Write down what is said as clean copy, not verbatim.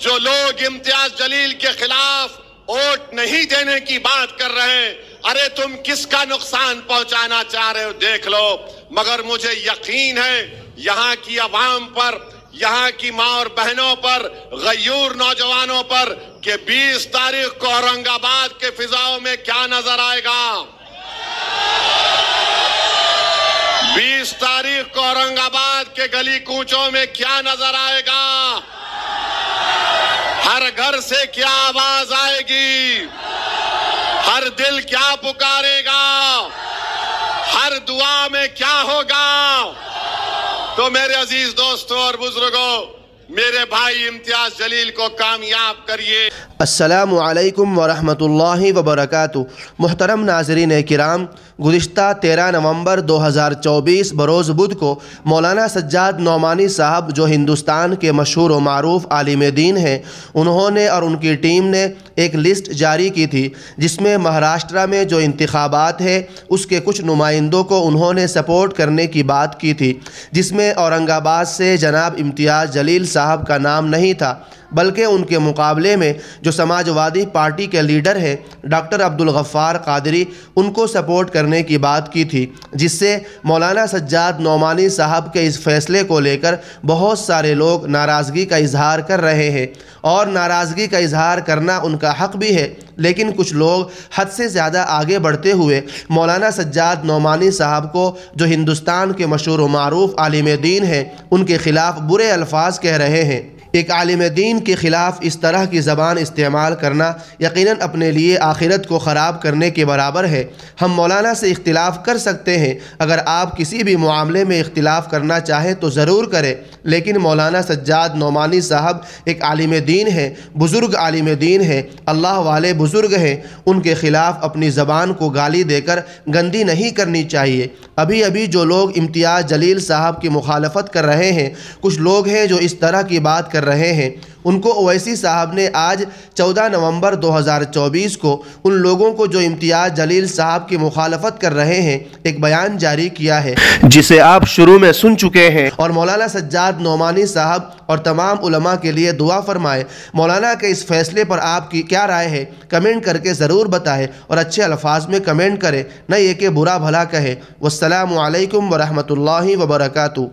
جو لوگ امتیاز جلیل کے خلاف ووٹ نہیں دینے کی بات کر رہے ہیں، ارے تم کس کا نقصان پہنچانا چاہ رہے ہو دیکھ لو. مگر مجھے یقین ہے یہاں کی عوام پر، یہاں کی ماں اور بہنوں پر، غیور نوجوانوں پر کہ 20 تاریخ کو اورنگ آباد کے فضاؤں میں کیا نظر آئے گا. 20 تاریخ کو اورنگ آباد کے گلی کوچوں میں کیا نظر آئے گا. ہر گھر سے کیا آواز آئے گی، ہر دل کیا پکارے گا، ہر دعا میں کیا ہوگا. تو میرے عزیز دوستوں اور بزرگوں، میرے بھائی امتیاز جلیل کو کامیاب کریے. السلام علیکم ورحمۃ اللہ وبرکاتہ. محترم ناظرین کرام، گزشتہ 13 نومبر 2024 بروز بدھ کو مولانا سجاد نعمانی صاحب، جو ہندوستان کے مشہور و معروف عالم دین ہیں، انہوں نے اور ان کی ٹیم نے ایک لسٹ جاری کی تھی جس میں مہاراشٹرا میں جو انتخابات ہیں اس کے کچھ نمائندوں کو انہوں نے سپورٹ کرنے کی بات کی تھی، جس میں اورنگ آباد سے جناب امتیاز جلیل صاحب کا نام نہیں تھا، بلکہ ان کے مقابلے میں جو سماجوادی پارٹی کے لیڈر ہیں ڈاکٹر عبدالغفار قادری، ان کو سپورٹ کرنے کی بات کی تھی، جس سے مولانا سجاد نعمانی صاحب کے اس فیصلے کو لے کر بہت سارے لوگ ناراضگی کا اظہار کر رہے ہیں، اور ناراضگی کا اظہار کرنا ان کا حق بھی ہے. لیکن کچھ لوگ حد سے زیادہ آگے بڑھتے ہوئے مولانا سجاد نعمانی صاحب کو، جو ہندوستان کے مشہور و معروف عالم دین ہیں، ان کے خلاف برے الفاظ کہہ رہے ہیں. ایک عالم دین کے خلاف اس طرح کی زبان استعمال کرنا یقیناً اپنے لیے آخرت کو خراب کرنے کے برابر ہے. ہم مولانا سے اختلاف کر سکتے ہیں، اگر آپ کسی بھی معاملے میں اختلاف کرنا چاہیں تو ضرور کریں، لیکن مولانا سجاد نعمانی صاحب ایک عالم دین ہیں، بزرگ عالم دین ہیں، اللہ والے بزرگ ہیں، ان کے خلاف اپنی زبان کو گالی دے کر گندی نہیں کرنی چاہیے. ابھی جو لوگ امتیاز جلیل صاحب کی مخالفت کر رہے ہیں، کچھ لوگ ہیں جو اس طرح کی بات کر رہے ہیں، ان کو اویسی صاحب نے آج 14 نومبر 2024 کو ان لوگوں کو جو امتیاز جلیل صاحب کی مخالفت کر رہے ہیں ایک بیان جاری کیا ہے، جسے آپ شروع میں سن چکے ہیں. اور مولانا سجاد نعمانی صاحب اور تمام علماء کے لیے دعا فرمائے. مولانا کے اس فیصلے پر آپ کی کیا رائے ہے کمنٹ کر کے ضرور بتائیں، اور اچھے الفاظ میں کمنٹ کریں، نہ یہ کہ برا بھلا کہے. والسلام علیکم ورحمۃ اللہ وبرکاتہ.